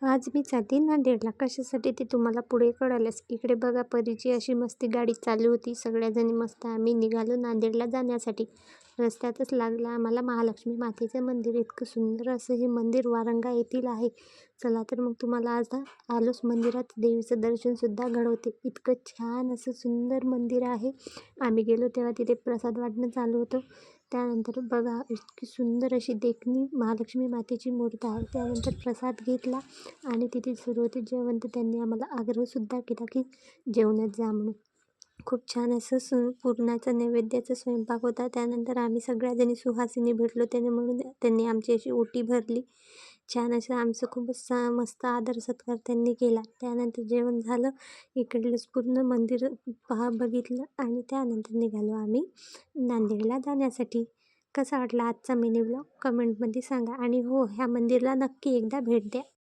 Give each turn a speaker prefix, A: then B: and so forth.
A: आज मी चालली नांदेडला. कशासाठी ते तुम्हाला पुढे कळालंच. इकडे बघा परीची अशी मस्ती गाडी चालू होती. सगळ्याजणी मस्त आम्ही निघालो नांदेडला जाण्यासाठी. रस्त्यातच लागलं आम्हाला महालक्ष्मी मातेचं मंदिर. इतकं सुंदर असं हे मंदिर वारंगा येथील आहे. चला तर मग तुम्हाला आज आलोच मंदिरात. देवीचं दर्शनसुद्धा घडवते. इतकं छान असं सुंदर मंदिर आहे. आम्ही गेलो तेव्हा तिथे प्रसाद वाटणं चालू होतं. त्यानंतर बघा इतकी सुंदर अशी देखणी महालक्ष्मी मातेची मूर्ती आहे. त्यानंतर प्रसाद घेतला आणि तिथे सुरू होते जेवण. तर त्यांनी आम्हाला आग्रहसुद्धा केला की जेवणात जा म्हणून. खूप छान असं पुरणाचा नैवेद्याचा स्वयंपाक होता. त्यानंतर आम्ही सगळ्याजणी सुहासिनी भेटलो त्याने म्हणून त्यांनी आमची अशी ओटी भरली. छान असं आमचं खूपच मस्त आदर सत्कार त्यांनी केला. त्यानंतर जेवण झालं. इकडलंच पूर्ण मंदिर बघितलं आणि त्यानंतर निघालो आम्ही नांदेडला जाण्यासाठी. कसा वाटला आजचा मिनी व्लॉग कमेंटमध्ये सांगा आणि हो, ह्या मंदिराला नक्की एकदा भेट द्या.